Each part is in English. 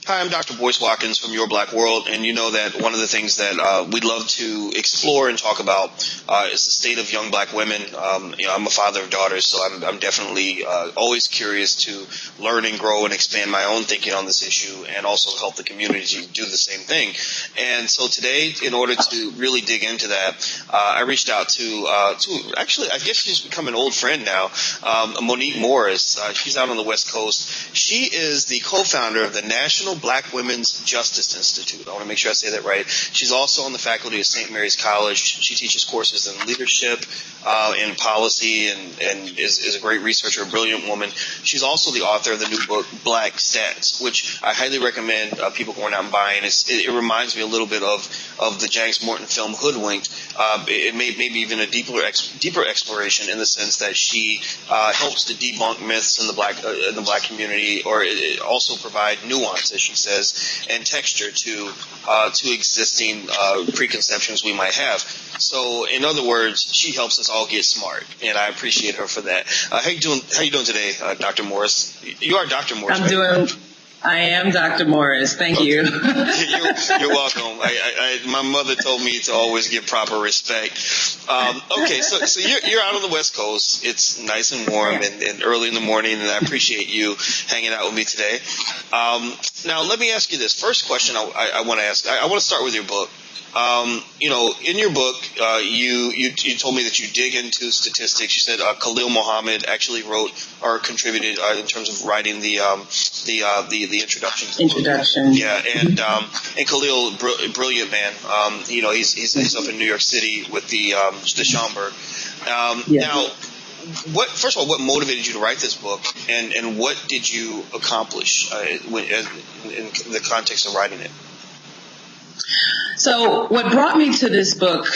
Hi, I'm Dr. Boyce Watkins from Your Black World, and you know that one of the things that we'd love to explore and talk about is the state of young black women. I'm a father of daughters, so I'm definitely always curious to learn and grow and expand my own thinking on this issue, and also help the community to do the same thing. And so today, in order to really dig into that, I reached out to actually, I guess she's become an old friend now, Monique Morris. She's out on the West Coast. She is the co-founder of the National Black Women's Justice Institute. I want to make sure I say that right. She's also on the faculty of St. Mary's College. She teaches courses in leadership and policy, and is a great researcher, a brilliant woman. She's also the author of the new book, Black Stats, which I highly recommend people going out and buying. It reminds me a little bit of the James Morton film Hoodwinked. It may maybe even a deeper exploration, in the sense that she helps to debunk myths in the black community, or it also provide nuance, as she says, and texture to existing preconceptions we might have. So, in other words, she helps us all get smart, and I appreciate her for that. How you doing today, Dr. Morris? You are Dr. Morris. I am Dr. Morris. Thank you. You're welcome. My mother told me to always give proper respect. Okay, so you're out on the West Coast. It's nice and warm and early in the morning, and I appreciate you hanging out with me today. Now, let me ask you this. First question I want to ask. I want to start with your book. In your book, you told me that you dig into statistics. You said Khalil Muhammad actually wrote or contributed in terms of writing the introduction. Introduction. Yeah, and Khalil, brilliant man. He's up in New York City with the Schomburg. Now, first of all, what motivated you to write this book, and what did you accomplish in the context of writing it? So what brought me to this book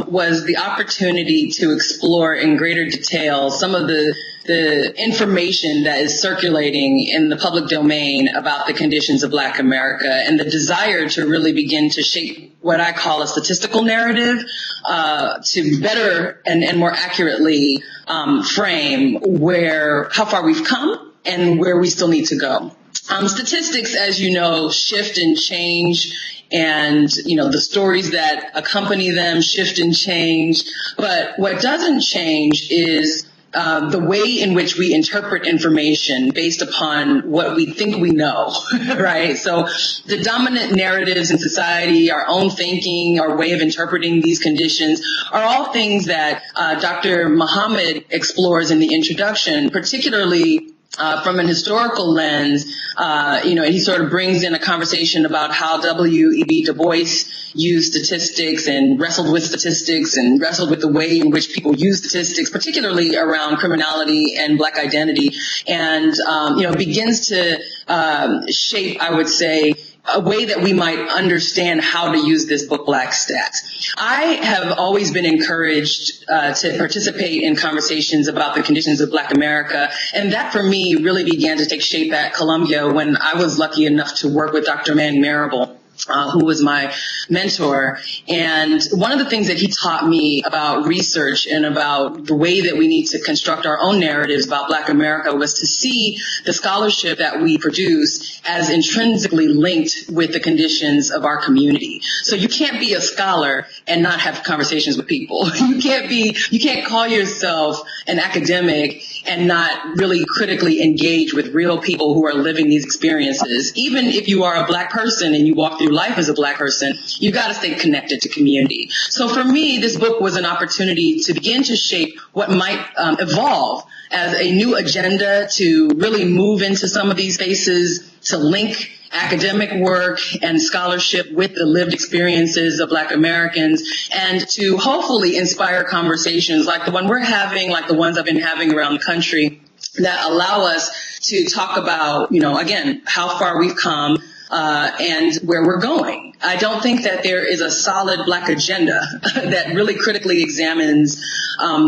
was the opportunity to explore in greater detail some of the information that is circulating in the public domain about the conditions of Black America, and the desire to really begin to shape what I call a statistical narrative to better and more accurately frame how far we've come and where we still need to go. Statistics, as you know, shift and change, and the stories that accompany them shift and change. But what doesn't change is the way in which we interpret information based upon what we think we know, right? So the dominant narratives in society, our own thinking, our way of interpreting these conditions are all things that Dr. Muhammad explores in the introduction, particularly from an historical lens. And he sort of brings in a conversation about how W.E.B. Du Bois used statistics and wrestled with statistics and wrestled with the way in which people use statistics, particularly around criminality and Black identity, and begins to shape, I would say, a way that we might understand how to use this book, Black Stats. I have always been encouraged to participate in conversations about the conditions of Black America, and that for me really began to take shape at Columbia when I was lucky enough to work with Dr. Man Marable, who was my mentor. And one of the things that he taught me about research and about the way that we need to construct our own narratives about Black America was to see the scholarship that we produce as intrinsically linked with the conditions of our community. So you can't be a scholar and not have conversations with people. You can't call yourself an academic and not really critically engage with real people who are living these experiences. Even if you are a Black person and you walk through life as a Black person, you got to stay connected to community. So for me, this book was an opportunity to begin to shape what might evolve as a new agenda to really move into some of these spaces, to link academic work and scholarship with the lived experiences of Black Americans, and to hopefully inspire conversations like the one we're having, like the ones I've been having around the country, that allow us to talk about, again, how far we've come, and where we're going. I don't think that there is a solid Black agenda that really critically examines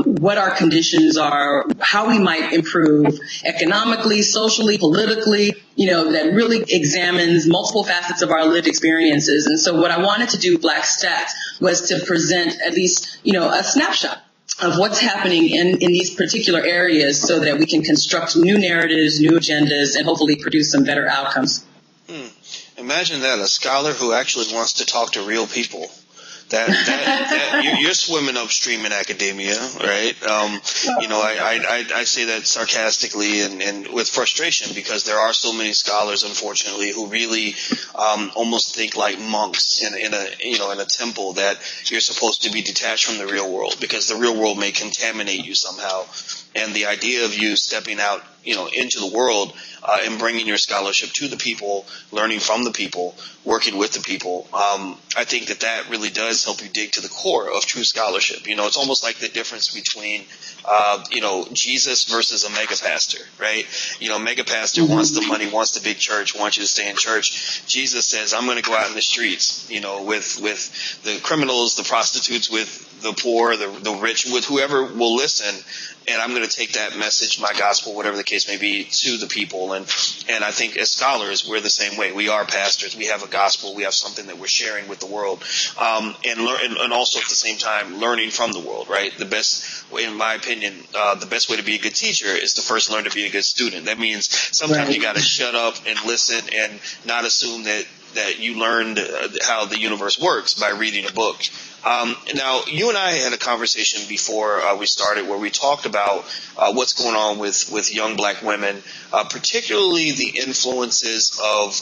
what our conditions are, how we might improve economically, socially, politically, that really examines multiple facets of our lived experiences. And so what I wanted to do with Black Stats was to present at least, a snapshot of what's happening in these particular areas so that we can construct new narratives, new agendas, and hopefully produce some better outcomes. Imagine that, a scholar who actually wants to talk to real people. You're swimming upstream in academia, right? I say that sarcastically and with frustration, because there are so many scholars, unfortunately, who really almost think like monks in a temple, that you're supposed to be detached from the real world because the real world may contaminate you somehow. And the idea of you stepping out, into the world and bringing your scholarship to the people, learning from the people, working with the people, I think that really does help you dig to the core of true scholarship. It's almost like the difference between, Jesus versus a mega pastor, right? Mega pastor wants the money, wants the big church, wants you to stay in church. Jesus says, I'm going to go out in the streets, with the criminals, the prostitutes, with the poor, the rich, with whoever will listen. And I'm going to take that message, my gospel, whatever the case may be, to the people. And I think as scholars, we're the same way. We are pastors. We have a gospel. We have something that we're sharing with the world. And also at the same time, learning from the world, right? The best, in my opinion, the best way to be a good teacher is to first learn to be a good student. That means sometimes you got to shut up and listen and not assume that you learned how the universe works by reading a book. Now, you and I had a conversation before we started where we talked about what's going on with young black women, particularly the influences of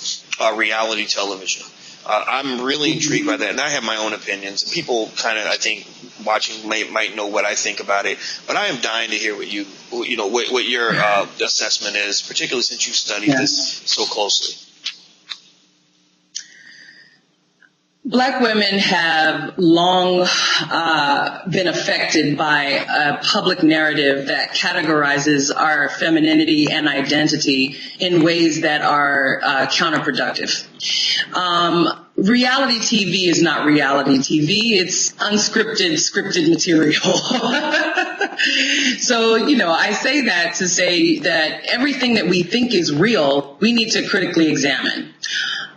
reality television. I'm really intrigued by that, and I have my own opinions. And people kind of, I think, watching might know what I think about it. But I am dying to hear what your assessment is, particularly since you've studied this so closely. Black women have long been affected by a public narrative that categorizes our femininity and identity in ways that are counterproductive. Reality TV is not reality TV. It's unscripted, scripted material. So, I say that to say that everything that we think is real, we need to critically examine.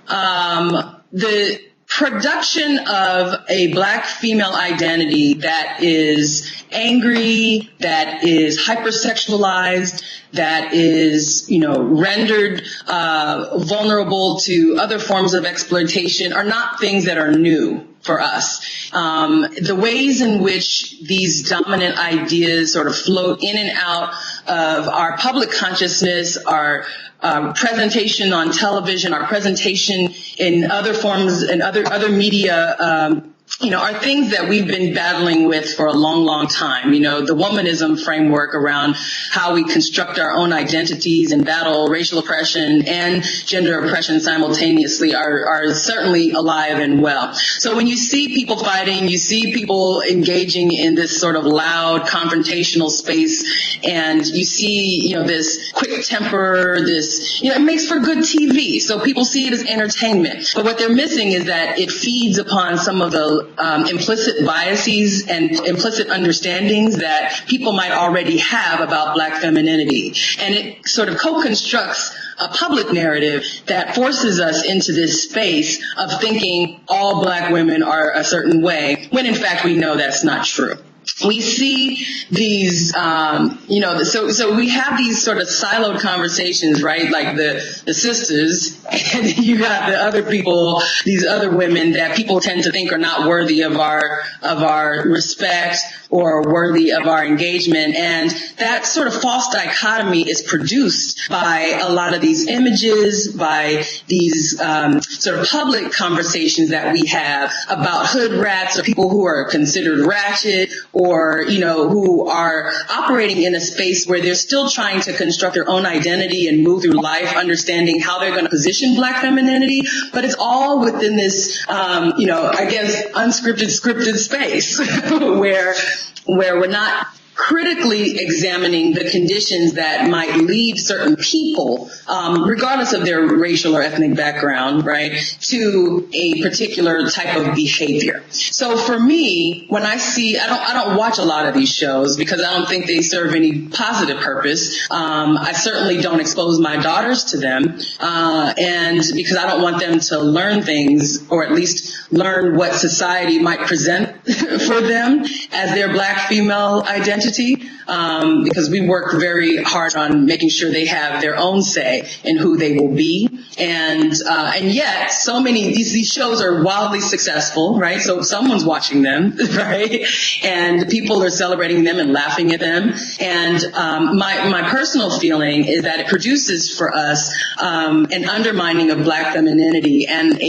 The production of a black female identity that is angry, that is hypersexualized, that is, rendered vulnerable to other forms of exploitation are not things that are new for us. The ways in which these dominant ideas sort of float in and out of our public consciousness, our presentation on television, our presentation in other forms and other media, are things that we've been battling with for a long, long time. The womanism framework around how we construct our own identities and battle racial oppression and gender oppression simultaneously are certainly alive and well. So when you see people fighting, you see people engaging in this sort of loud confrontational space, and you see, this quick temper, this, it makes for good TV. So people see it as entertainment. But what they're missing is that it feeds upon some of the implicit biases and implicit understandings that people might already have about black femininity. And it sort of co-constructs a public narrative that forces us into this space of thinking all black women are a certain way, when in fact we know that's not true. We see these, so we have these sort of siloed conversations, right? Like the sisters, and you got the other people, these other women that people tend to think are not worthy of our respect or worthy of our engagement. And that sort of false dichotomy is produced by a lot of these images, by these sort of public conversations that we have about hood rats or people who are considered ratchet, or, who are operating in a space where they're still trying to construct their own identity and move through life, understanding how they're going to position black femininity. But it's all within this, unscripted, scripted space where we're not critically examining the conditions that might lead certain people, regardless of their racial or ethnic background, right, to a particular type of behavior. So for me, when I see, I don't watch a lot of these shows because I don't think they serve any positive purpose. I certainly don't expose my daughters to them, and because I don't want them to learn things, or at least learn what society might present for them as their black female identity. Because we work very hard on making sure they have their own say in who they will be. And yet so many, these shows are wildly successful, right? So someone's watching them, right? And people are celebrating them and laughing at them. And, my personal feeling is that it produces for us, an undermining of Black femininity and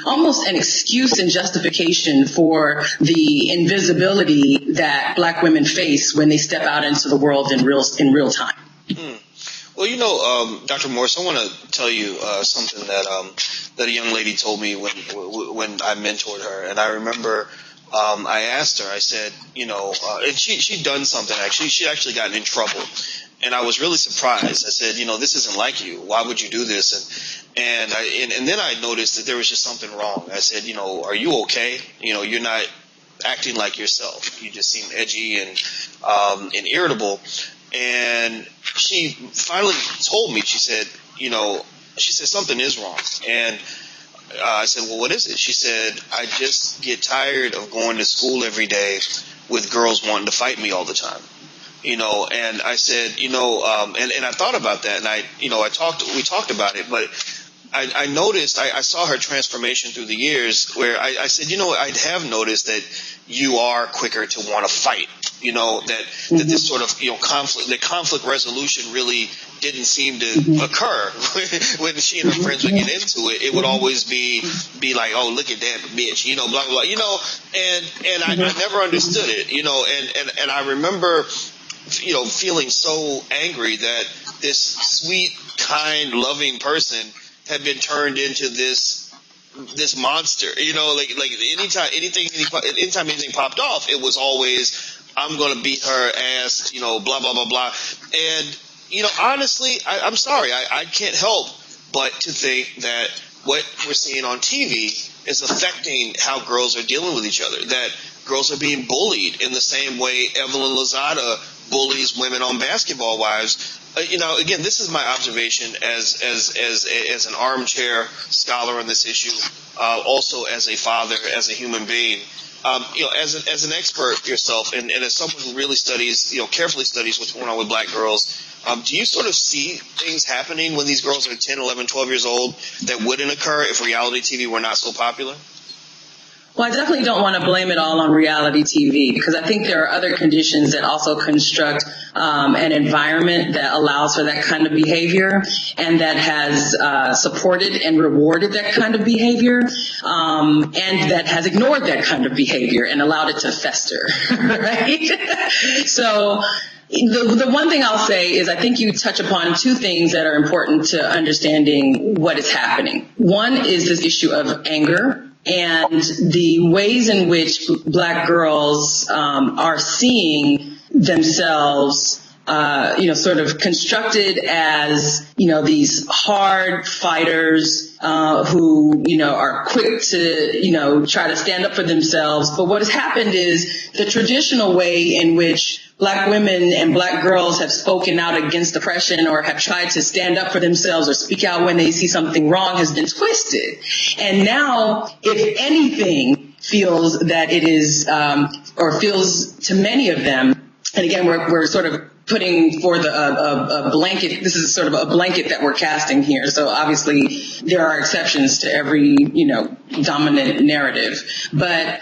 almost an excuse and justification for the invisibility that Black women face when they step out into the world in real time. Well, Dr. Morris, I want to tell you something that a young lady told me when I mentored her, and I remember I asked her. I said, and she'd done something actually. She'd actually gotten in trouble, and I was really surprised. I said, this isn't like you. Why would you do this? And then I noticed that there was just something wrong. I said, are you okay? You're not acting like yourself. You just seem edgy and irritable. And she finally told me, she said something is wrong. And I said, well, what is it? She said, I just get tired of going to school every day with girls wanting to fight me all the time. And I said, and I thought about that, and we talked about it, but I noticed, I saw her transformation through the years where I said, I have noticed that you are quicker to want to fight, that this sort of, conflict resolution really didn't seem to occur when she and her friends would get into it. It would always be like, oh, look at that bitch, blah, blah, blah, and I never understood it, and I remember, feeling so angry that this sweet, kind, loving person had been turned into this monster, like anytime anything popped off, it was always, I'm going to beat her ass, blah, blah, blah, blah. And, honestly, I'm sorry. I can't help but to think that what we're seeing on TV is affecting how girls are dealing with each other, that girls are being bullied in the same way Evelyn Lozada bullies women on Basketball Wives. Again, this is my observation as an armchair scholar on this issue, also as a father, as a human being, as an expert yourself, and as someone who really studies, carefully studies what's going on with Black girls. Do you sort of see things happening when these girls are 10, 11, 12 years old that wouldn't occur if reality TV were not so popular? Well, I definitely don't want to blame it all on reality TV, because I think there are other conditions that also construct an environment that allows for that kind of behavior and that has supported and rewarded that kind of behavior, and that has ignored that kind of behavior and allowed it to fester, right? So the one thing I'll say is I think you touch upon two things that are important to understanding what is happening. One is this issue of anger and the ways in which Black girls are seeing themselves sort of constructed as, these hard fighters, who, are quick to, try to stand up for themselves. But what has happened is the traditional way in which Black women and Black girls have spoken out against oppression or have tried to stand up for themselves or speak out when they see something wrong has been twisted. And now, if anything feels that it is, or feels to many of them, and again, we're sort of putting forth a blanket. This is sort of a blanket that we're casting here. So obviously there are exceptions to every, dominant narrative. But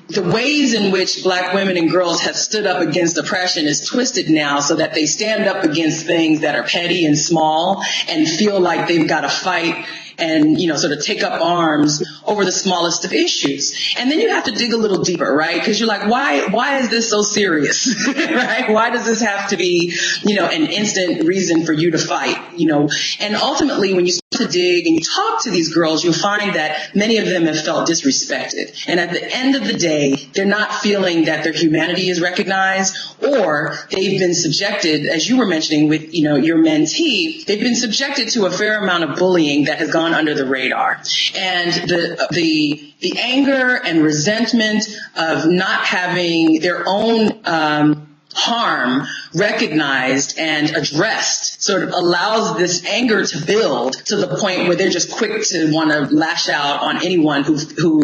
the ways in which Black women and girls have stood up against oppression is twisted now so that they stand up against things that are petty and small and feel like they've got to fight and, sort of take up arms over the smallest of issues. And then you have to dig a little deeper, right? Because you're like, why is this so serious, right? Why does this have to be, an instant reason for you to fight, And ultimately, when you start to dig and you talk to these girls, you'll find that many of them have felt disrespected. And at the end of the day, they're not feeling that their humanity is recognized, or they've been subjected, as you were mentioning with, your mentee, they've been subjected to a fair amount of bullying that has gone under the radar. And the anger and resentment of not having their own harm recognized and addressed sort of allows this anger to build to the point where they're just quick to want to lash out on anyone who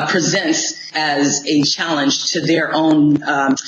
presents as a challenge to their own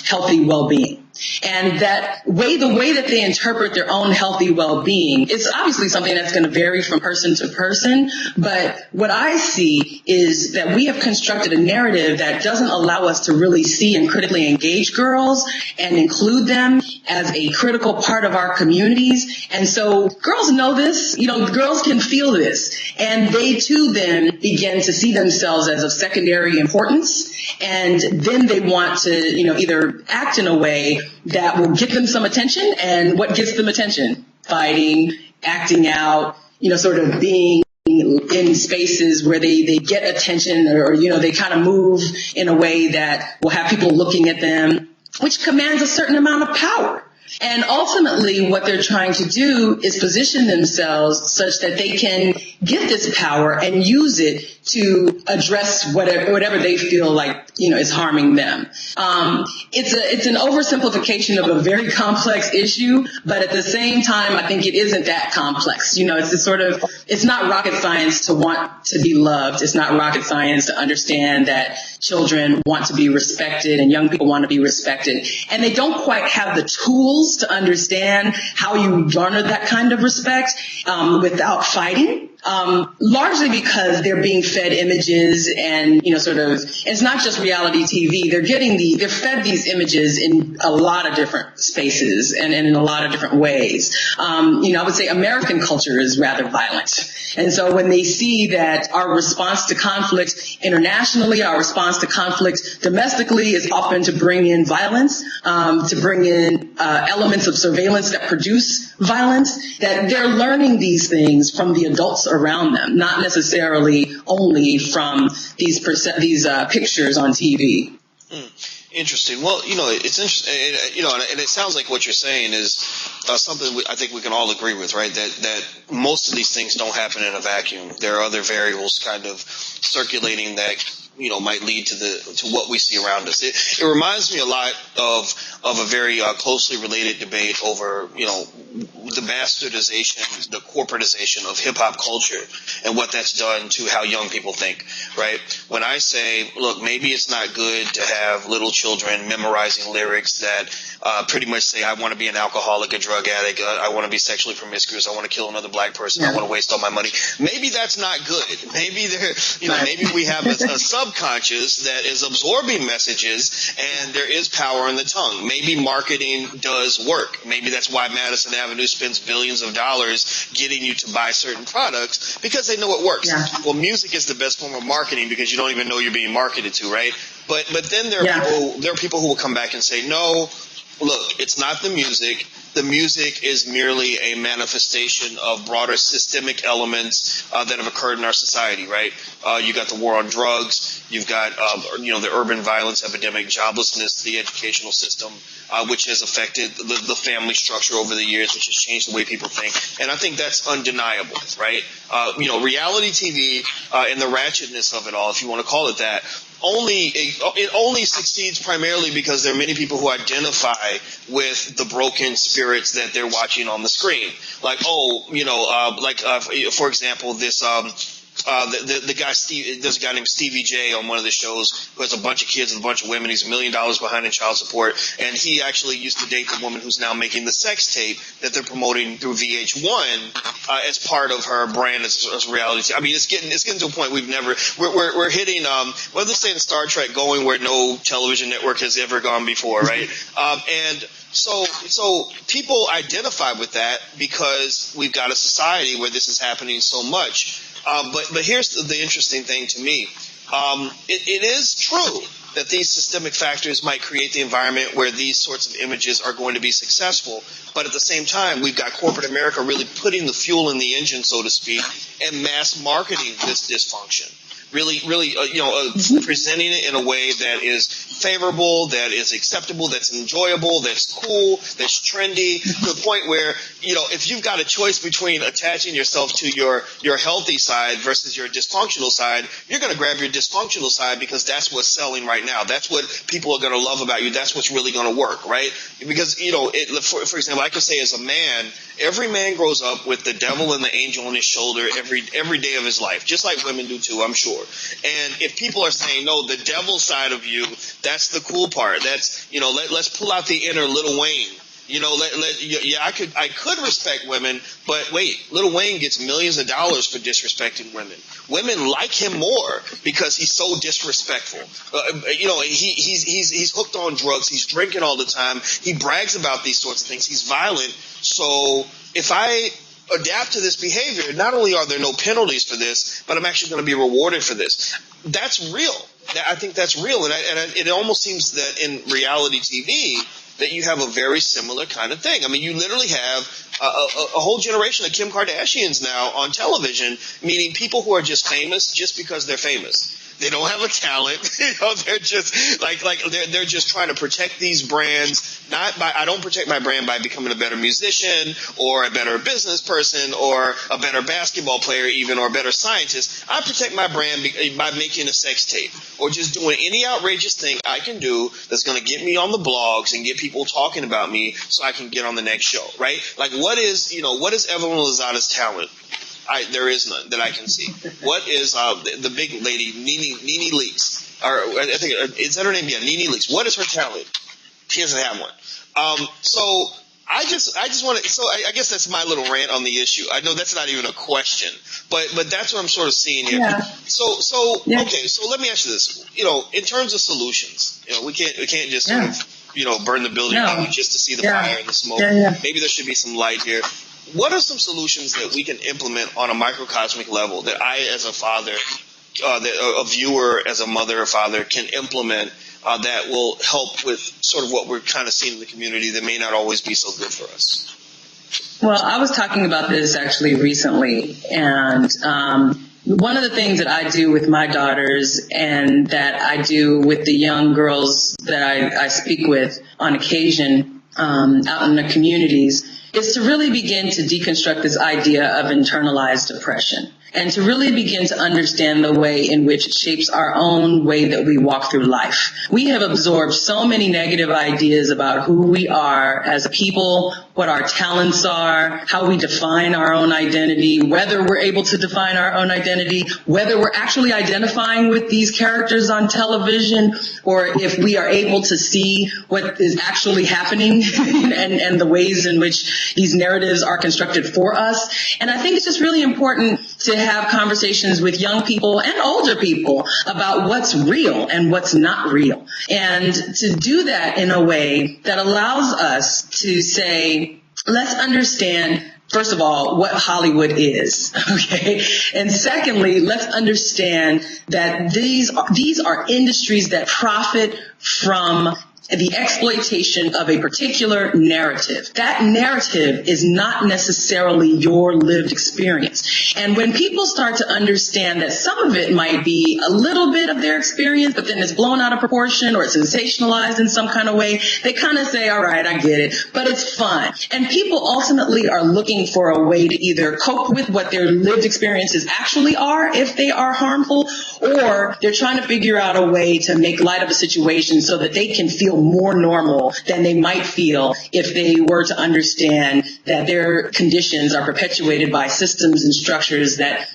healthy well-being. And the way that they interpret their own healthy well-being is obviously something that's going to vary from person to person. But what I see is that we have constructed a narrative that doesn't allow us to really see and critically engage girls and include them as a critical part of our communities. And so girls know this, girls can feel this, and they too then begin to see themselves as of secondary importance. And then they want to, either act in a way that will get them some attention. And what gets them attention? Fighting, acting out, sort of being in spaces where they get attention, or they kind of move in a way that will have people looking at them, which commands a certain amount of power. And ultimately, what they're trying to do is position themselves such that they can get this power and use it to address whatever they feel like, is harming them. It's an oversimplification of a very complex issue, but at the same time, I think it isn't that complex. It's not rocket science to want to be loved. It's not rocket science to understand that children want to be respected and young people want to be respected. And they don't quite have the tools to understand how you garner that kind of respect without fighting. Largely because they're being fed images and, it's not just reality TV. They're fed these images in a lot of different spaces and in a lot of different ways. I would say American culture is rather violent. And so when they see that our response to conflict internationally, our response to conflict domestically is often to bring in violence, to bring in elements of surveillance that produce violence, that they're learning these things from the adults around them, not necessarily only from these pictures on TV. Interesting. Well, it's interesting, and it sounds like what you're saying is something I think we can all agree with, right? That most of these things don't happen in a vacuum. There are other variables kind of circulating that might lead to what we see around us. It reminds me a lot of a very closely related debate over the bastardization, the corporatization of hip hop culture and what that's done to how young people think. Right? When I say, look, maybe it's not good to have little children memorizing lyrics that pretty much say, I want to be an alcoholic, a drug addict, I want to be sexually promiscuous, I want to kill another black person, I want to waste all my money. Maybe that's not good. Maybe maybe we have a subconscious that is absorbing messages, and there is power in the tongue. Maybe marketing does work. Maybe that's why Madison Avenue spends billions of dollars getting you to buy certain products, because they know it works. Yeah. Well, music is the best form of marketing because you don't even know you're being marketed to, right? But then there are people who will come back and say, no, look, it's not the music. The music is merely a manifestation of broader systemic elements that have occurred in our society, right? You got the war on drugs. You've got, the urban violence epidemic, joblessness, the educational system, which has affected the family structure over the years, which has changed the way people think. And I think that's undeniable, right? Reality TV and the ratchetness of it all, if you want to call it that, it only succeeds primarily because there are many people who identify with the broken spirits that they're watching on the screen. Like, for example, this the guy Steve, there's a guy named Stevie J on one of the shows who has a bunch of kids and a bunch of women. He's $1 million behind in child support, and he actually used to date the woman who's now making the sex tape that they're promoting through VH1 as part of her brand as reality. I mean, it's getting to a point we're hitting what they say in Star Trek, going where no television network has ever gone before, right? And so people identify with that because we've got a society where this is happening so much. But here's the interesting thing to me. It is true that these systemic factors might create the environment where these sorts of images are going to be successful. But at the same time, we've got corporate America really putting the fuel in the engine, so to speak, and mass marketing this dysfunction. Really, presenting it in a way that is favorable, that is acceptable, that's enjoyable, that's cool, that's trendy, to the point where, if you've got a choice between attaching yourself to your healthy side versus your dysfunctional side, you're going to grab your dysfunctional side because that's what's selling right now. That's what people are going to love about you. That's what's really going to work, right? Because, for example, I could say as a man, every man grows up with the devil and the angel on his shoulder every day of his life, just like women do too, I'm sure. And if people are saying, no, the devil side of you, That's the cool part. That's, let's pull out the inner Lil Wayne. I could respect women, but wait, Lil Wayne gets millions of dollars for disrespecting women. Women like him more because he's so disrespectful. He's hooked on drugs. He's drinking all the time. He brags about these sorts of things. He's violent. So if I adapt to this behavior, not only are there no penalties for this, but I'm actually going to be rewarded for this. That's real. I think that's real. And it almost seems that in reality TV, that you have a very similar kind of thing. I mean, you literally have a whole generation of Kim Kardashians now on television, meaning people who are just famous just because they're famous. They don't have a talent. They're just they're just trying to protect these brands. I don't protect my brand by becoming a better musician or a better business person or a better basketball player even or a better scientist. I protect my brand by making a sex tape or just doing any outrageous thing I can do that's going to get me on the blogs and get people talking about me so I can get on the next show, right? Like what is Evelyn Lozada's talent? There is none that I can see. What is the big lady, Nene Leakes? Or I think is that her name? Yeah, Nene Leakes. What is her talent? She doesn't have one. So I just want to. So I guess that's my little rant on the issue. I know that's not even a question, but that's what I'm sort of seeing here. Yeah. So yeah. Okay. So let me ask you this. In terms of solutions, we can't just sort of burn the building down just to see the fire and the smoke. Yeah. Maybe there should be some light here. What are some solutions that we can implement on a microcosmic level that I, as a father, a viewer, as a mother or father, can implement that will help with sort of what we're kind of seeing in the community that may not always be so good for us? Well, I was talking about this actually recently, and one of the things that I do with my daughters and that I do with the young girls that I speak with on occasion out in the communities is to really begin to deconstruct this idea of internalized depression and to really begin to understand the way in which it shapes our own way that we walk through life. We have absorbed so many negative ideas about who we are as people, what our talents are, how we define our own identity, whether we're able to define our own identity, whether we're actually identifying with these characters on television, or if we are able to see what is actually happening and the ways in which these narratives are constructed for us. And I think it's just really important to have conversations with young people and older people about what's real and what's not real. And to do that in a way that allows us to say, let's understand, first of all, what Hollywood is, okay? And secondly, let's understand that these are industries that profit from the exploitation of a particular narrative. That narrative is not necessarily your lived experience. And when people start to understand that some of it might be a little bit of their experience, but then it's blown out of proportion or it's sensationalized in some kind of way, they kind of say, all right, I get it, but it's fun. And people ultimately are looking for a way to either cope with what their lived experiences actually are, if they are harmful, or they're trying to figure out a way to make light of a situation so that they can feel more normal than they might feel if they were to understand that their conditions are perpetuated by systems and structures that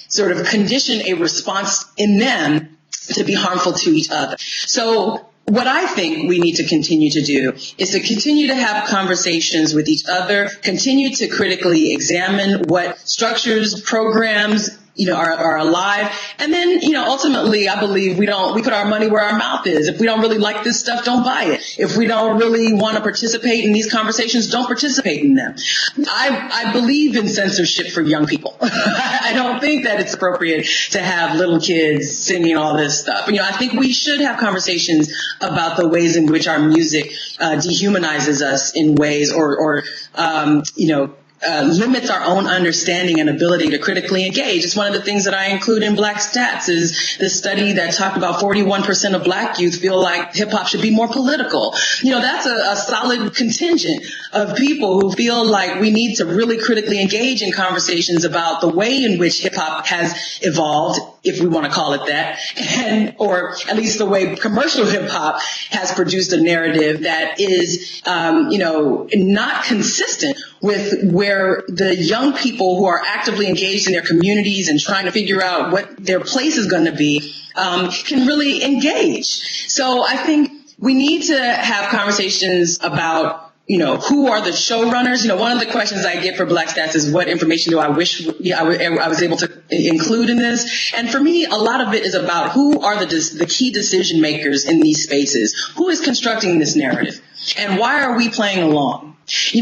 sort of condition a response in them to be harmful to each other. So what I think we need to continue to do is to continue to have conversations with each other, continue to critically examine what structures, programs, are alive. And then, ultimately, I believe we put our money where our mouth is. If we don't really like this stuff, don't buy it. If we don't really want to participate in these conversations, don't participate in them. I believe in censorship for young people. I don't think that it's appropriate to have little kids singing all this stuff. I think we should have conversations about the ways in which our music dehumanizes us in ways or limits our own understanding and ability to critically engage. It's one of the things that I include in Black Stats is the study that talked about 41% of Black youth feel like hip hop should be more political. That's a solid contingent of people who feel like we need to really critically engage in conversations about the way in which hip hop has evolved if we want to call it that, or at least the way commercial hip hop has produced a narrative that is, not consistent with where the young people who are actively engaged in their communities and trying to figure out what their place is going to be, can really engage. So I think we need to have conversations about, who are the showrunners? One of the questions I get for Black Stats is what information do I wish I was able to include in this? And for me, a lot of it is about who are the key decision makers in these spaces? Who is constructing this narrative? And why are we playing along?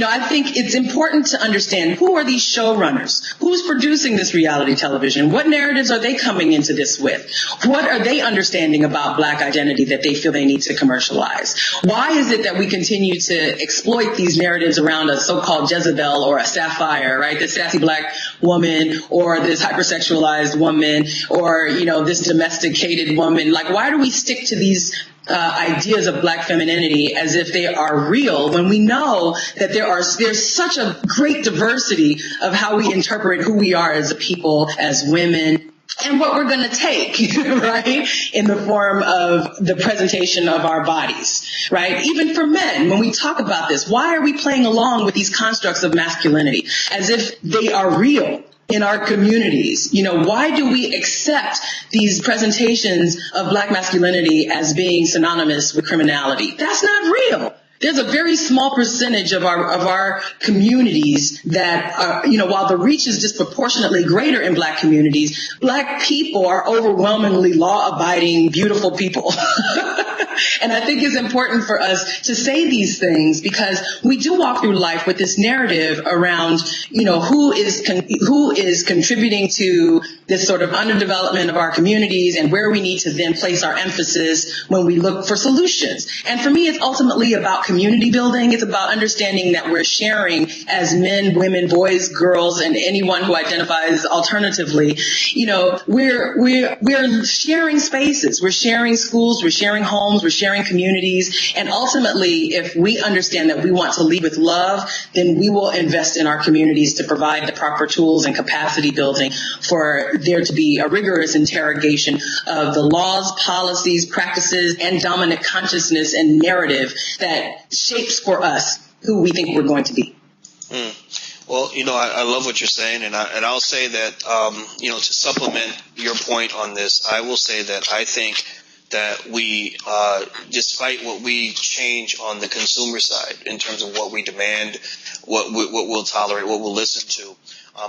I think it's important to understand who are these showrunners? Who's producing this reality television? What narratives are they coming into this with? What are they understanding about Black identity that they feel they need to commercialize? Why is it that we continue to exploit these narratives around a so-called Jezebel or a Sapphire, right? This sassy Black woman or this hypersexualized woman or, this domesticated woman? Like, why do we stick to these ideas of Black femininity as if they are real when we know that there's such a great diversity of how we interpret who we are as a people, as women, and what we're going to take, right, in the form of the presentation of our bodies, right? Even for men, when we talk about this, why are we playing along with these constructs of masculinity as if they are real in our communities? Why do we accept these presentations of Black masculinity as being synonymous with criminality? That's not real. There's a very small percentage of our communities that, while the reach is disproportionately greater in Black communities, Black people are overwhelmingly law-abiding, beautiful people. And I think it's important for us to say these things because we do walk through life with this narrative around, who is contributing to this sort of underdevelopment of our communities and where we need to then place our emphasis when we look for solutions. And for me, it's ultimately about community building. It's about understanding that we're sharing as men, women, boys, girls, and anyone who identifies alternatively. We're sharing spaces. We're sharing schools. We're sharing homes. We're sharing communities. And ultimately, if we understand that we want to lead with love, then we will invest in our communities to provide the proper tools and capacity building for there to be a rigorous interrogation of the laws, policies, practices, and dominant consciousness and narrative that shapes for us who we think we're going to be. Well, I love what you're saying, and I'll say that, to supplement your point on this, I will say that I think that we, despite what we change on the consumer side in terms of what we demand, what we'll tolerate, what we'll listen to,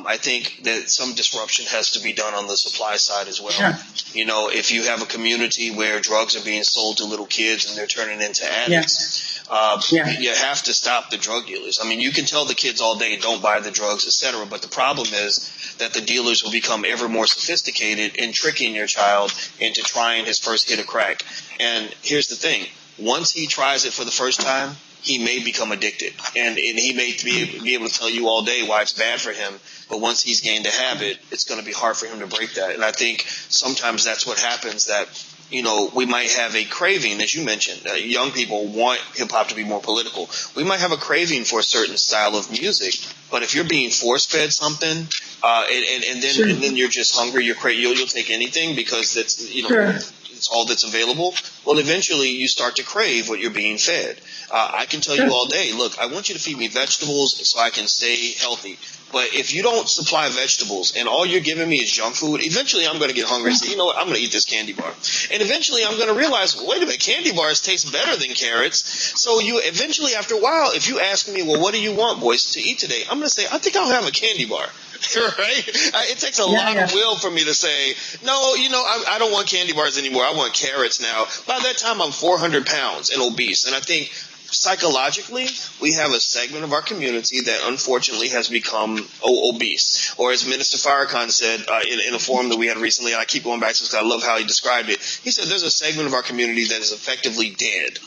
I think that some disruption has to be done on the supply side as well. Sure. If you have a community where drugs are being sold to little kids and they're turning into addicts, you have to stop the drug dealers. I mean, you can tell the kids all day, don't buy the drugs, etc. But the problem is that the dealers will become ever more sophisticated in tricking your child into trying his first hit of crack. And here's the thing. Once he tries it for the first time, he may become addicted. And he may be able to tell you all day why it's bad for him. But once he's gained a habit, it's going to be hard for him to break that. And I think sometimes that's what happens, that, we might have a craving, as you mentioned. Young people want hip-hop to be more political. We might have a craving for a certain style of music. But if you're being force-fed something, and then you're just hungry, you'll take anything because that's, it's all that's available. Well, eventually you start to crave what you're being fed. I can tell you all day, look, I want you to feed me vegetables so I can stay healthy. But if you don't supply vegetables and all you're giving me is junk food, eventually I'm going to get hungry and say, you know what, I'm going to eat this candy bar. And eventually I'm going to realize, wait a minute, candy bars taste better than carrots. So you eventually, after a while, if you ask me, well, what do you want, boys, to eat today? I'm going to say, I think I'll have a candy bar. Right? It takes a lot of will for me to say, no, I don't want candy bars anymore. I want carrots now. By that time, I'm 400 pounds and obese. And I think psychologically, we have a segment of our community that unfortunately has become obese. Or as Minister Farrakhan said in a forum that we had recently, and I keep going back to this because I love how he described it, he said there's a segment of our community that is effectively dead.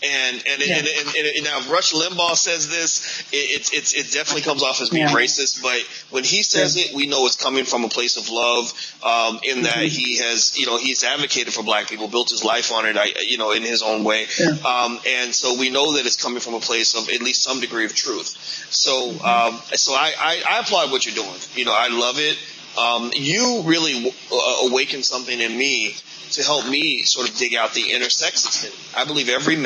And now if Rush Limbaugh says this, it definitely comes off as being racist. But when he says it, we know it's coming from a place of love. In that he has, he's advocated for Black people, built his life on it, in his own way. And so we know that it's coming from a place of at least some degree of truth. So I applaud what you're doing. I love it. you really awakened something in me to help me sort of dig out the intersexist. I believe every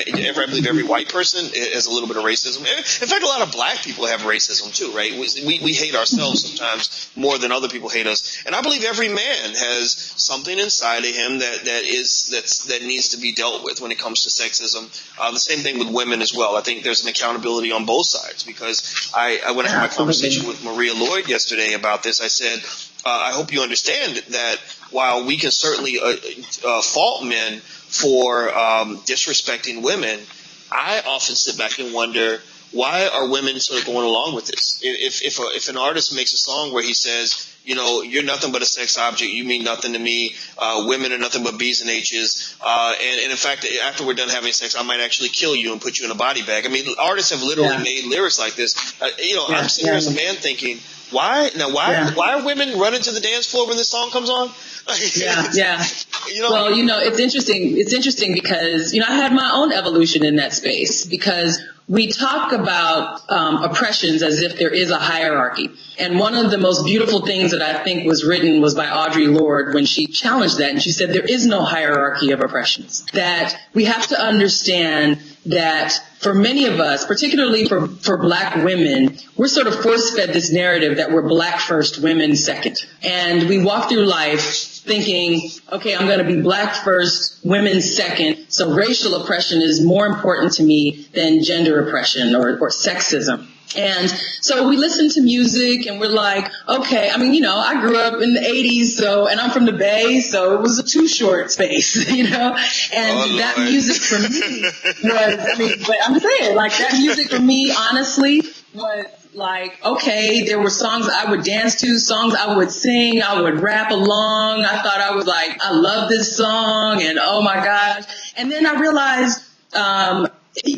white person has a little bit of racism. In fact, a lot of black people have racism too, right? We hate ourselves sometimes more than other people hate us. And I believe every man has something inside of him that needs to be dealt with when it comes to sexism. The same thing with women as well. I think there's an accountability on both sides, because when I had my conversation with Maria Lloyd yesterday about this, I said, I hope you understand that while we can certainly fault men for disrespecting women, I often sit back and wonder, why are women sort of going along with this? If an artist makes a song where he says, you're nothing but a sex object, you mean nothing to me, women are nothing but B's and H's, and in fact, after we're done having sex, I might actually kill you and put you in a body bag. I mean, artists have literally made lyrics like this. I'm sitting here as a man thinking, why are women running to the dance floor when this song comes on? Yeah. Well, it's interesting. It's interesting because, I had my own evolution in that space, because we talk about oppressions as if there is a hierarchy. And one of the most beautiful things that I think was written was by Audre Lorde, when she challenged that. And she said there is no hierarchy of oppressions, that we have to understand that for many of us, particularly for black women, we're sort of force-fed this narrative that we're black first, women second. And we walk through life thinking, okay, I'm going to be black first, women second, so racial oppression is more important to me than gender oppression or sexism. And so we listen to music and we're like, okay, I I grew up in the 80s, and I'm from the Bay, so it was a Too Short space, and that music for me was, but I'm saying, that music for me, honestly, was okay, there were songs I would dance to, songs I would sing, I would rap along. I thought I was I love this song, and oh my gosh. And then I realized,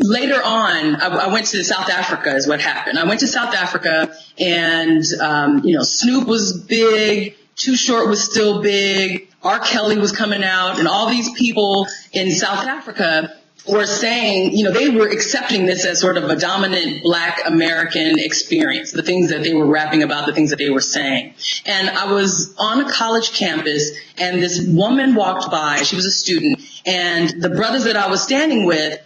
later on, I went to South Africa is what happened. I went to South Africa and, Snoop was big, Too Short was still big, R. Kelly was coming out, and all these people in South Africa were saying, they were accepting this as sort of a dominant black American experience, the things that they were rapping about, the things that they were saying. And I was on a college campus and this woman walked by, she was a student, and the brothers that I was standing with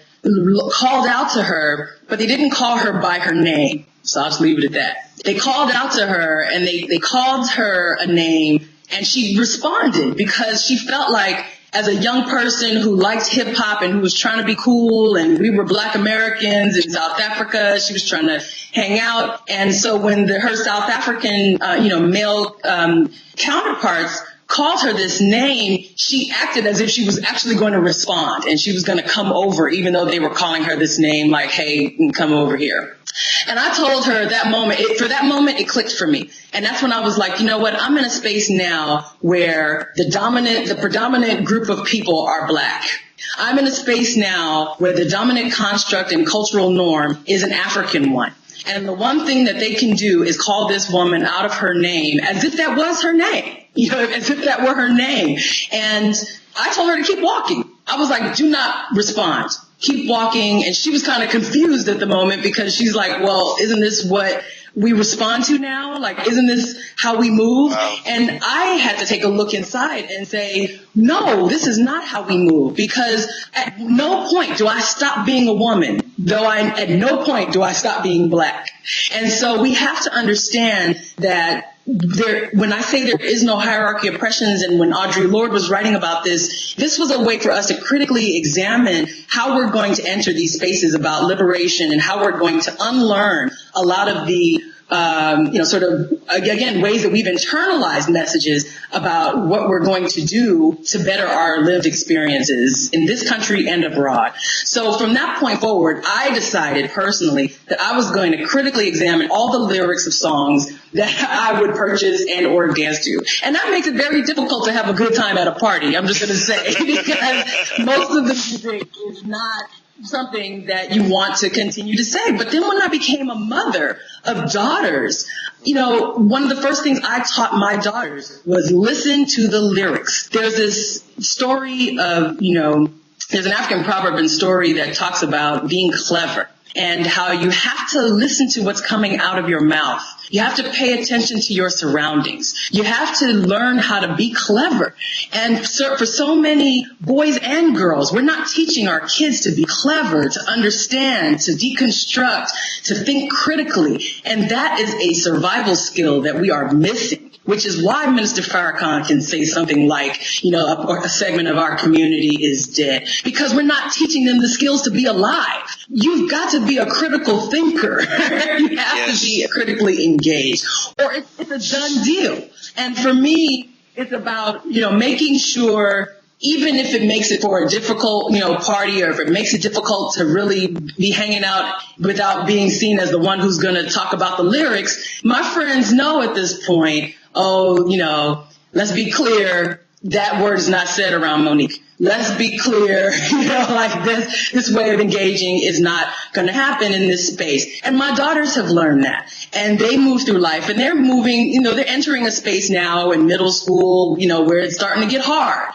called out to her, but they didn't call her by her name. So I'll just leave it at that. They called out to her and they called her a name, and she responded because she felt like, as a young person who liked hip hop and who was trying to be cool, and we were black Americans in South Africa, she was trying to hang out. And so when her South African, male, counterparts called her this name, she acted as if she was actually going to respond and she was going to come over, even though they were calling her this name, like, hey, come over here. And I told her for that moment, it clicked for me. And that's when I was like, you know what? I'm in a space now where the predominant group of people are black. I'm in a space now where the dominant construct and cultural norm is an African one. And the one thing that they can do is call this woman out of her name as if that was her name, as if that were her name. And I told her to keep walking. I was like, do not respond. Keep walking. And she was kind of confused at the moment because she's like, well, isn't this what we respond to now? Isn't this how we move? Wow. And I had to take a look inside and say, no, this is not how we move, because at no point do I stop being a woman, at no point do I stop being black. And so we have to understand that when I say there is no hierarchy of oppressions, and when Audre Lorde was writing about this was a way for us to critically examine how we're going to enter these spaces about liberation and how we're going to unlearn a lot of the sort of, again, ways that we've internalized messages about what we're going to do to better our lived experiences in this country and abroad. So from that point forward, I decided personally that I was going to critically examine all the lyrics of songs that I would purchase and or dance to. And that makes it very difficult to have a good time at a party, I'm just going to say, because most of the music is not something that you want to continue to say. But then when I became a mother of daughters, one of the first things I taught my daughters was listen to the lyrics. There's this story of, there's an African proverb and story that talks about being clever and how you have to listen to what's coming out of your mouth You have to pay attention to your surroundings. You have to learn how to be clever. And for so many boys and girls, we're not teaching our kids to be clever, to understand, to deconstruct, to think critically. And that is a survival skill that we are missing, which is why Minister Farrakhan can say something like, a segment of our community is dead, because we're not teaching them the skills to be alive. You've got to be a critical thinker. You have to be critically engaged, or it's a done deal. And for me, it's about, making sure, even if it makes it for a difficult, party, or if it makes it difficult to really be hanging out without being seen as the one who's going to talk about the lyrics, my friends know at this point, let's be clear, that word is not said around Monique. Let's be clear, like this way of engaging is not going to happen in this space. And my daughters have learned that. And they move through life, and they're moving, they're entering a space now in middle school, where it's starting to get hard,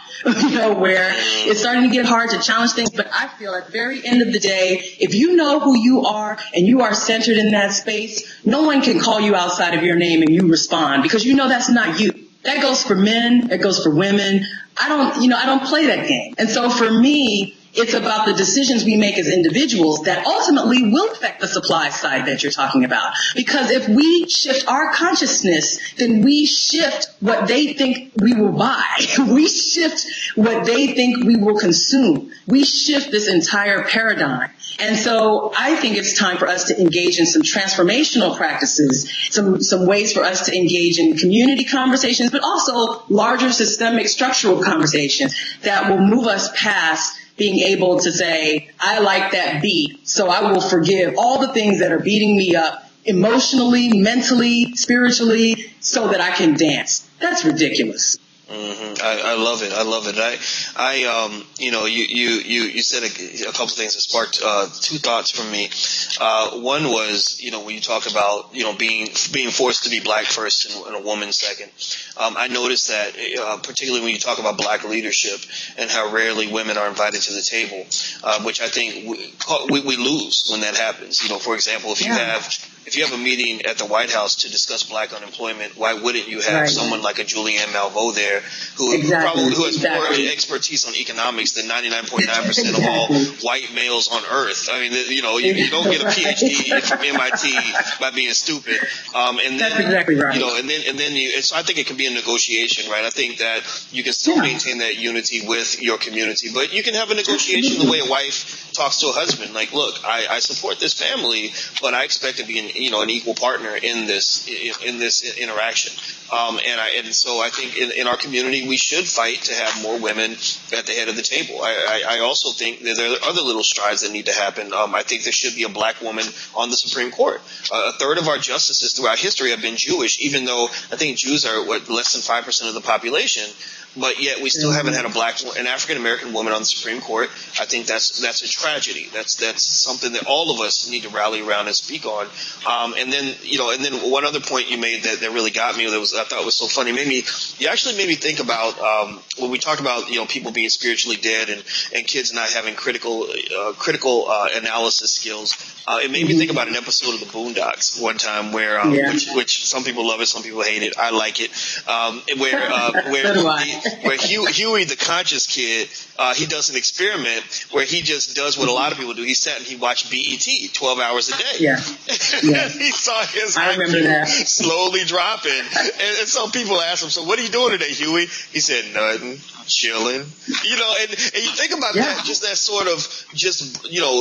where it's starting to get hard to challenge things. But I feel at the very end of the day, if you know who you are and you are centered in that space, no one can call you outside of your name and you respond, because that's not you. That goes for men. It goes for women. I don't play that game. And so for me, it's about the decisions we make as individuals that ultimately will affect the supply side that you're talking about. Because if we shift our consciousness, then we shift what they think we will buy. We shift what they think we will consume. We shift this entire paradigm. And so I think it's time for us to engage in some transformational practices, some ways for us to engage in community conversations, but also larger systemic structural conversations that will move us past being able to say, I like that beat, so I will forgive all the things that are beating me up emotionally, mentally, spiritually, so that I can dance. That's ridiculous. Mm-hmm. I love it. I love it. You said a couple of things that sparked two thoughts from me. One was, when you talk about, being forced to be black first and a woman second. I noticed that, particularly when you talk about black leadership and how rarely women are invited to the table, which I think we lose when that happens. For example, if you have a meeting at the White House to discuss black unemployment, why wouldn't you have someone like a Julianne Malveaux there who has more expertise on economics than 99.9% of all white males on earth? I mean, you don't get a PhD from MIT by being stupid. That's exactly right. So I think it can be a negotiation, right? I think that you can still maintain that unity with your community, but you can have a negotiation the way a wife talks to a husband. Like, look, I support this family, but I expect to be an equal partner in this interaction. So I think in our community we should fight to have more women at the head of the table. I also think that there are other little strides that need to happen. I think there should be a black woman on the Supreme Court. A third of our justices throughout history have been Jewish, even though I think Jews are less than 5% of the population. But yet we still haven't had an African American woman on the Supreme Court. I think that's a tragedy. That's something that all of us need to rally around and speak on. And then one other point you made that really got me, I thought was so funny. You actually made me think about when we talk about people being spiritually dead and kids not having critical analysis skills. It made me think about an episode of the Boondocks one time where which some people love it, some people hate it. I like it. Where Huey, the conscious kid, he does an experiment where he just does what a lot of people do. He sat and he watched BET 12 hours a day. Yeah. He saw his IQ slowly dropping. And so people asked him, so what are you doing today, Huey? He said, nothing. Chilling, and you think about that, just that sort of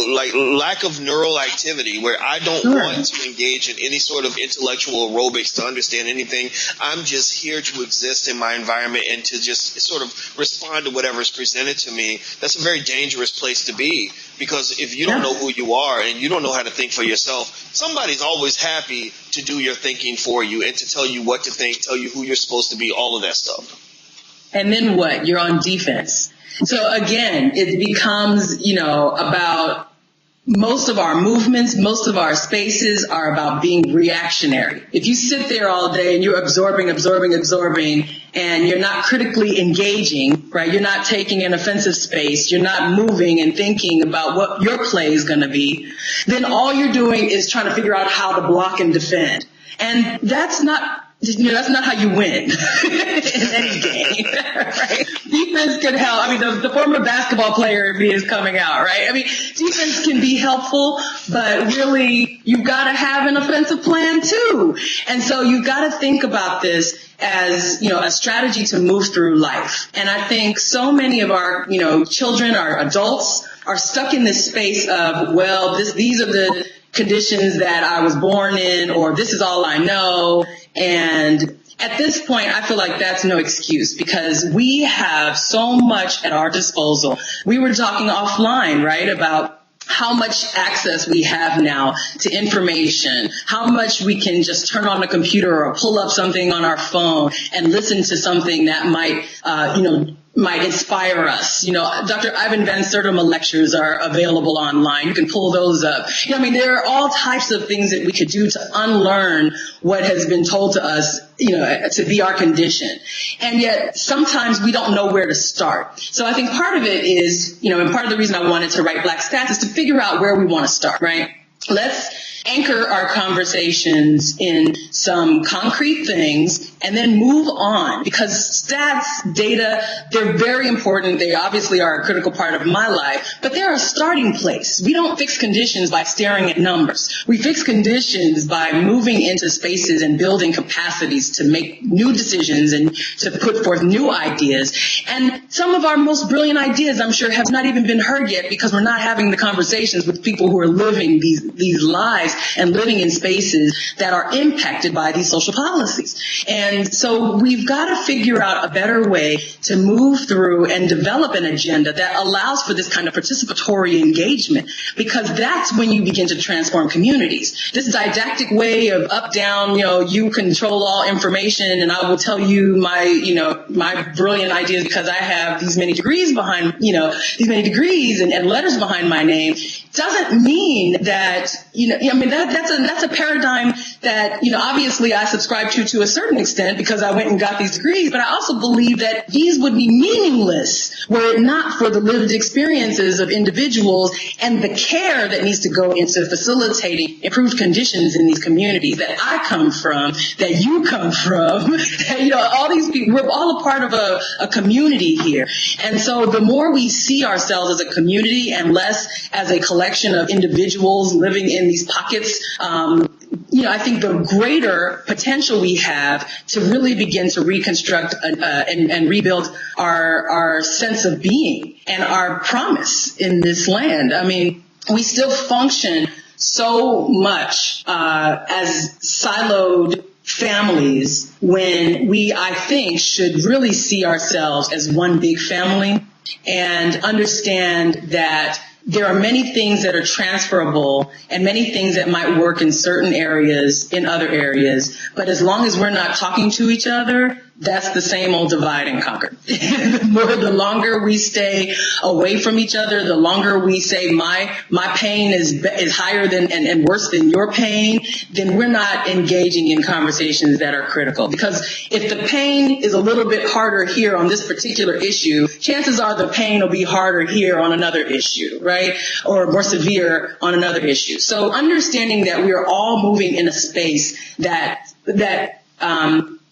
like lack of neural activity where I don't want to engage in any sort of intellectual aerobics to understand anything. I'm just here to exist in my environment and to just sort of respond to whatever is presented to me. That's a very dangerous place to be, because if you don't know who you are and you don't know how to think for yourself, somebody's always happy to do your thinking for you and to tell you what to think, tell you who you're supposed to be, all of that stuff. And then what? You're on defense. So again, it becomes, about most of our movements, most of our spaces are about being reactionary. If you sit there all day and you're absorbing, and you're not critically engaging, right? You're not taking an offensive space. You're not moving and thinking about what your play is going to be. Then all you're doing is trying to figure out how to block and defend. And that's not how you win in any game, right? Defense can help. I mean, the former basketball player in me is coming out, right? I mean, defense can be helpful, but really you've got to have an offensive plan too. And so you've got to think about this as, a strategy to move through life. And I think so many of our, children, our adults are stuck in this space of, well, these are the conditions that I was born in, or this is all I know. And at this point, I feel like that's no excuse because we have so much at our disposal. We were talking offline, right, about how much access we have now to information, how much we can just turn on a computer or pull up something on our phone and listen to something that might inspire us. Dr. Ivan Van Sertima lectures are available online. You can pull those up. There are all types of things that we could do to unlearn what has been told to us, to be our condition. And yet sometimes we don't know where to start. So I think part of it is, and part of the reason I wanted to write Black Stats is to figure out where we want to start, right? Let's anchor our conversations in some concrete things and then move on, because stats, data, they're very important. They obviously are a critical part of my life, but they're a starting place. We don't fix conditions by staring at numbers. We fix conditions by moving into spaces and building capacities to make new decisions and to put forth new ideas. And some of our most brilliant ideas, I'm sure, have not even been heard yet because we're not having the conversations with people who are living these lives and living in spaces that are impacted by these social policies. And so we've got to figure out a better way to move through and develop an agenda that allows for this kind of participatory engagement, because that's when you begin to transform communities. This didactic way of up, down, you control all information and I will tell you my brilliant ideas because I have these many degrees behind, these many degrees and letters behind my name, doesn't mean that, that's a paradigm that, obviously I subscribe to a certain extent because I went and got these degrees, but I also believe that these would be meaningless were it not for the lived experiences of individuals and the care that needs to go into facilitating improved conditions in these communities that I come from, that you come from, all these people, we're all a part of a community here. And so the more we see ourselves as a community and less as a collection of individuals living in these pockets, I think the greater potential we have to really begin to reconstruct and rebuild our sense of being and our promise in this land. We still function so much as siloed families when we, I think, should really see ourselves as one big family and understand that there are many things that are transferable and many things that might work in certain areas, in other areas. But as long as we're not talking to each other, that's the same old divide and conquer. The longer we stay away from each other, the longer we say my pain is higher than and worse than your pain, then we're not engaging in conversations that are critical. Because if the pain is a little bit harder here on this particular issue, chances are the pain will be harder here on another issue, right? Or more severe on another issue. So understanding that we are all moving in a space that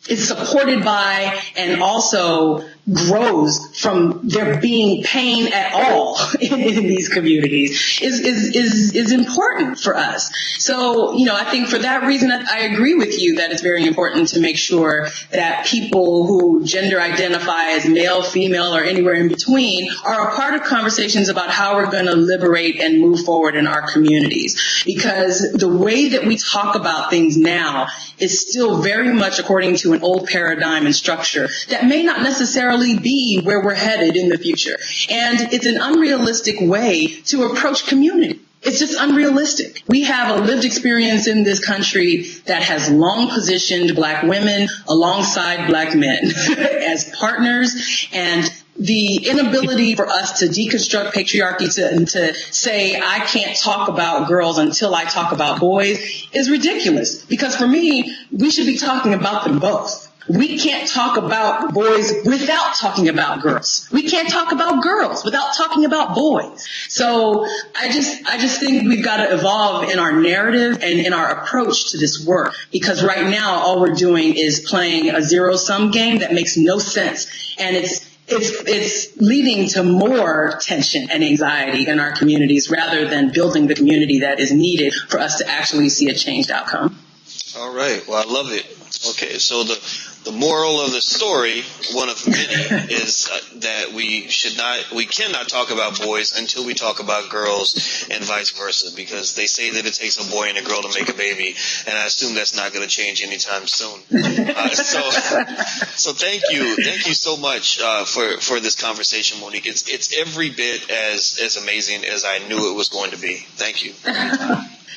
is supported by and also grows from there being pain at all in these communities is important for us. So, I think for that reason, I agree with you that it's very important to make sure that people who gender identify as male, female, or anywhere in between are a part of conversations about how we're going to liberate and move forward in our communities. Because the way that we talk about things now is still very much according to an old paradigm and structure that may not necessarily be where we're headed in the future. And it's an unrealistic way to approach community. It's just unrealistic. We have a lived experience in this country that has long positioned Black women alongside Black men as partners, and the inability for us to deconstruct patriarchy to say I can't talk about girls until I talk about boys is ridiculous. Because for me, we should be talking about them both. We can't talk about boys without talking about girls. We can't talk about girls without talking about boys. So I just think we've got to evolve in our narrative and in our approach to this work, because right now all we're doing is playing a zero-sum game that makes no sense, and it's leading to more tension and anxiety in our communities rather than building the community that is needed for us to actually see a changed outcome. All right. Well, I love it. Okay, so the moral of the story, one of many, is that we cannot talk about boys until we talk about girls, and vice versa, because they say that it takes a boy and a girl to make a baby, and I assume that's not going to change anytime soon. So thank you so much for this conversation, Monique. It's every bit as amazing as I knew it was going to be. Thank you.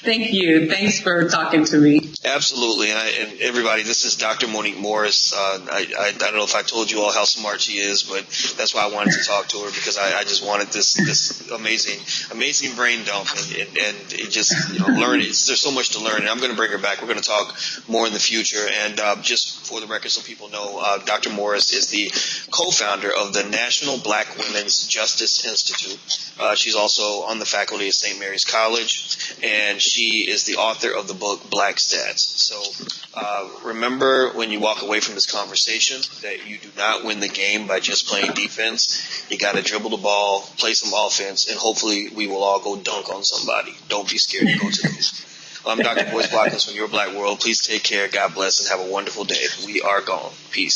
Thank you. Thanks for talking to me. Absolutely. And everybody, this is Dr. Monique Morris. I don't know if I told you all how smart she is, but that's why I wanted to talk to her, because I just wanted this amazing brain dump and it just, learn it. There's so much to learn, and I'm going to bring her back. We're going to talk more in the future. And just for the record, so people know, Dr. Morris is the co-founder of the National Black Women's Justice Institute. She's also on the faculty at St. Mary's College, and she is the author of the book Black Stats. So remember, when you walk away from this conversation, that you do not win the game by just playing defense. You got to dribble the ball, play some offense, and hopefully we will all go dunk on somebody. Don't be scared to go to those. I'm Dr. Boyce Watkins from Your Black World. Please take care. God bless, and have a wonderful day. We are gone. Peace.